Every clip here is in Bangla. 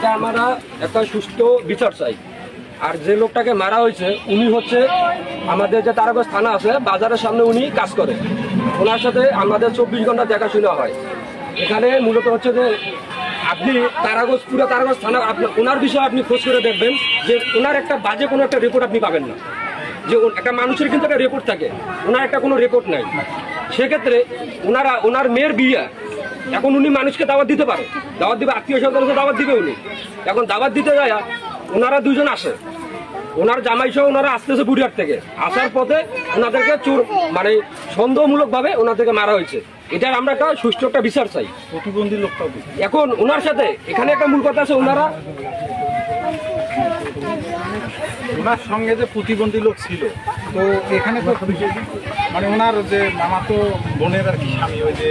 এটা আমরা একটা সুষ্ঠু বিচার চাই। আর যে লোকটাকে মারা হয়েছে উনি হচ্ছে আমাদের যে তারাগঞ্জ থানা আছে বাজারের সামনে উনি কাজ করে, ওনার সাথে আমাদের 24 ঘন্টা দেখাশোনা হয়। এখানে মূলত হচ্ছে যে আপনি তারাগঞ্জ পুরো তারাগঞ্জ থানা ওনার বিষয়ে আপনি খোঁজ করে দেখবেন যে ওনার একটা বাজে কোনো একটা রিপোর্ট আপনি পাবেন না। যে একটা মানুষের কিন্তু একটা রিপোর্ট থাকে, ওনার একটা কোনো রিপোর্ট নাই। সেক্ষেত্রে ওনার মেয়ের বিয়ে, এখন উনি মানুষকে দাওয়াত দিতে পারে, দাওয়াত দিবে, আত্মীয় স্বজনকে দাওয়াত দিবে উনি। এখন দাওয়াত দিতে যায় ওনারা দুজন আসে, ওনার জামাই সহ ওনারা আসতেছে বুড়িয়ার থেকে, আসার পথে ওনাদেরকে মানে সন্দেহমূলকভাবে ওনাদেরকে মারা হয়েছে। এটার আমরা একটা সুষ্ঠু একটা বিচার চাই। প্রতিবন্ধী লোকটা এখন ওনার সাথে এখানে একটা মূল কথা আছে, ওনার সঙ্গে যে প্রতিবন্ধী লোক ছিল, তো এখানে তো মানে ওনার যে মামাতো বোনের আর কি স্বামী, ওই যে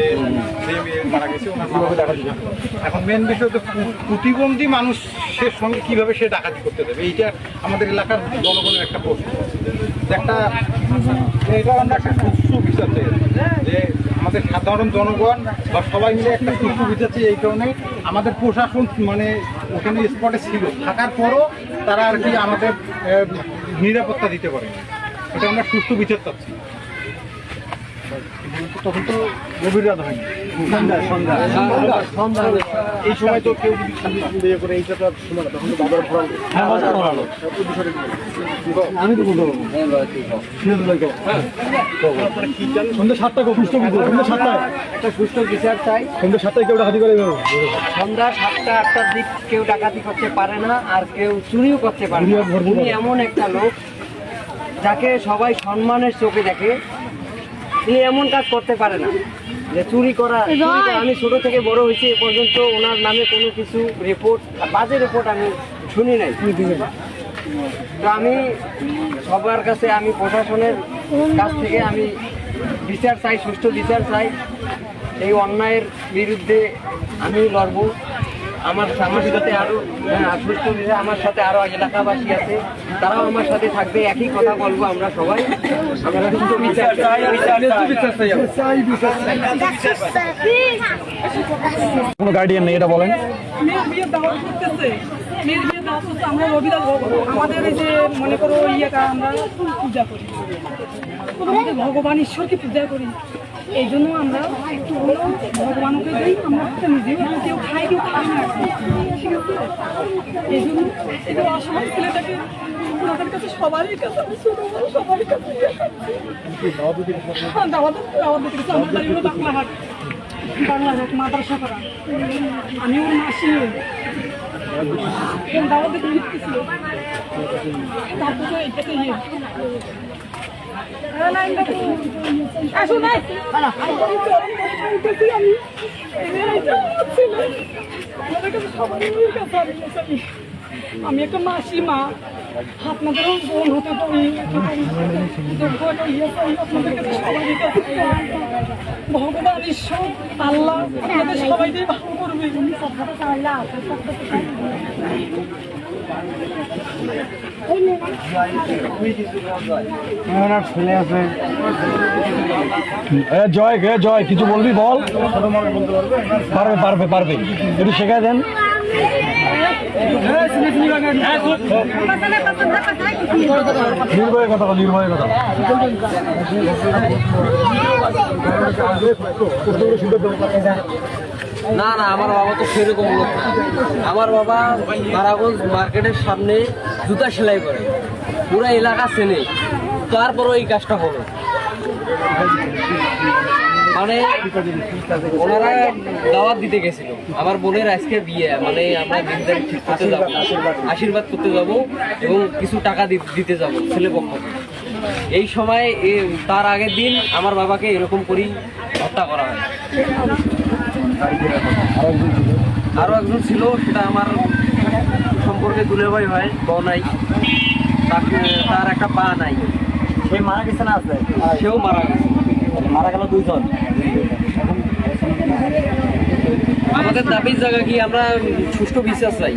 মারা গেছে ওনার কিভাবে ডাকাতি করতে। এখন মেন বিষয় তো প্রতিবন্ধী মানুষের সঙ্গে কিভাবে সে ডাকাতি করতে দেবে, এইটা আমাদের এলাকার জনগণের একটা প্রশ্ন। একটা এটা আমরা একটা সুষ্ঠু বিচার চাই, যে আমাদের সাধারণ জনগণ বা সবাই মিলে একটা সুষ্ঠু বিচার চাই। এই কারণে আমাদের প্রশাসন মানে ওখানে স্পটে ছিল, থাকার পরও তারা আর কি আমাদের নিরাপত্তা দিতে পারে, এটা আমরা সুষ্ঠু বিচার চাচ্ছি। তখন তো গভীর রাত হয়নি, এই সময় তো কেউ যদি করে এইটা তো সময় তখন তো বাজার ভরালো। আমি তো বলতে পারবো সন্ধ্যা 7টায় সন্ধ্যা 7টায় একটা সুষ্ঠু বিচার চাই। সন্ধ্যা 7টায় কেউ ডাকাতি করে, সন্ধ্যা 7টা 8টার দিক কেউ ডাকাতি করতে পারে না, আর কেউ চুরিও করতে পারে না। উনি এমন একটা লোক যাকে সবাই সম্মানের চোখে দেখে, উনি এমন কাজ করতে পারে না যে চুরি করা। আমি ছোট থেকে বড় হয়েছি, এ পর্যন্ত ওনার নামে কোনো কিছু রিপোর্ট, বাজে রিপোর্ট আমি শুনি নাই। তো আমি সবার কাছে, আমি প্রশাসনের কাছ থেকে আমি বিচার চাই, সুষ্ঠু বিচার চাই। এই অন্যায়ের বিরুদ্ধে আমি লড়ব। আমার সাথে আরও সুষ্ঠু বিচার, আমার সাথে আরও এলাকাবাসী আছে, তারাও আমার সাথে থাকবে। একই কথা বলবো, আমরা সবাই আমরা সুষ্ঠু বিচার চাই। কোনো গার্ডিয়ান নেই, এটা বলেন। মেয়ের বিয়ে দেওয়া করতেছে, মেয়ের বিয়ে দেওয়া করতে আমরা রবিবার আমাদের এই যে মনে করো ইয়েটা আমরা পূজা করি, আমাদের ভগবান ঈশ্বরকে পূজা করি। এই জন্য আমরা একটু হলেও ভগবানকে দিই। আমরা হয়তো নিজেও কেউ খাই, কেউ খাই না, ঠিক আছে। এই জন্য এগুলো অসহায় ছেলেটাকে ওনাদের কাছে সবারই কাছে, আমি ছোটো বড় সবারই কাছে দাওয়াত দিতে গেছে। আমার বাড়ি হলো বাংলাহাট মাদ্রাসা করা। আমি ওর মাসি দাওয়াত দিতে লিখতেছিল, তারপরে এটাকে আমি একটা মাসি মা, আপনাদেরও বোন হতে পারি, ভগবান ঈশ্বর আল্লাহ আমাদের সবাইকে ভালো করবে। ছেলে আছে জয়, জয় কিছু বলবি বল। পারবে পারবে পারবে, যদি শেখায় দেন। নির্ভয়ের কথা, নির্ভয়ের কথা। না না, আমার বাবা তো সেরকম লোক না। আমার বাবা তারাগঞ্জ মার্কেটের সামনে জুতা সেলাই করে, পুরো এলাকা চেনে, তারপরও এই কাজটা হলো। মানে ওনারা দাওয়াত দিতে গেছিল, আমার বোনের আজকে বিয়ে, মানে আমরা দিনদারি ঠিক করতে যাবো, আশীর্বাদ করতে যাব এবং কিছু টাকা দিতে যাব ছেলে পক্ষ। এই সময় তার আগের দিন আমার বাবাকে এরকম করেই হত্যা করা হয়। আরও একজন ছিল, সেটা আমার সম্পর্কে দুলে ভাই হয়, বউ নাই, তার একটা পা নাই, সে মারা গেছে না? আছে, সেও মারা গেছে। মারা গেল 2 জন। আমাদের দাবির জায়গা কি, আমরা সুষ্ঠু বিচার চাই।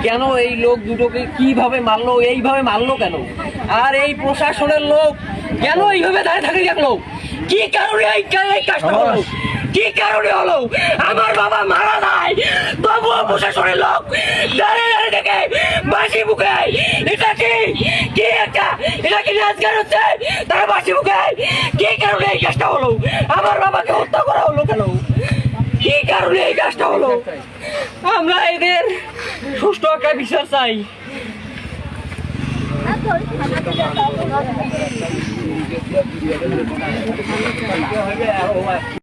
কেন এই লোক দুটোকে কিভাবে মারলো, এইভাবে মারলো কেন? আর এই প্রশাসনের লোক কেন এইভাবে দাঁড়িয়ে থাকে দেখলো? কি কারণে এই কাজটা হলো? কি কারণে হলো? আমার বাবা মারা যায়, তবুও প্রশাসনের লোক মুখে এটা কি কি একটা এটা কি রাজগার হচ্ছে তারা বাসি মুখে কি কারণে এই কাজটা হলো আমার বাবাকে হত্যা করা হলো কেন কি কারণে এই কাজটা হলো আমরা এদের সুষ্ঠু একটা বিচার চাই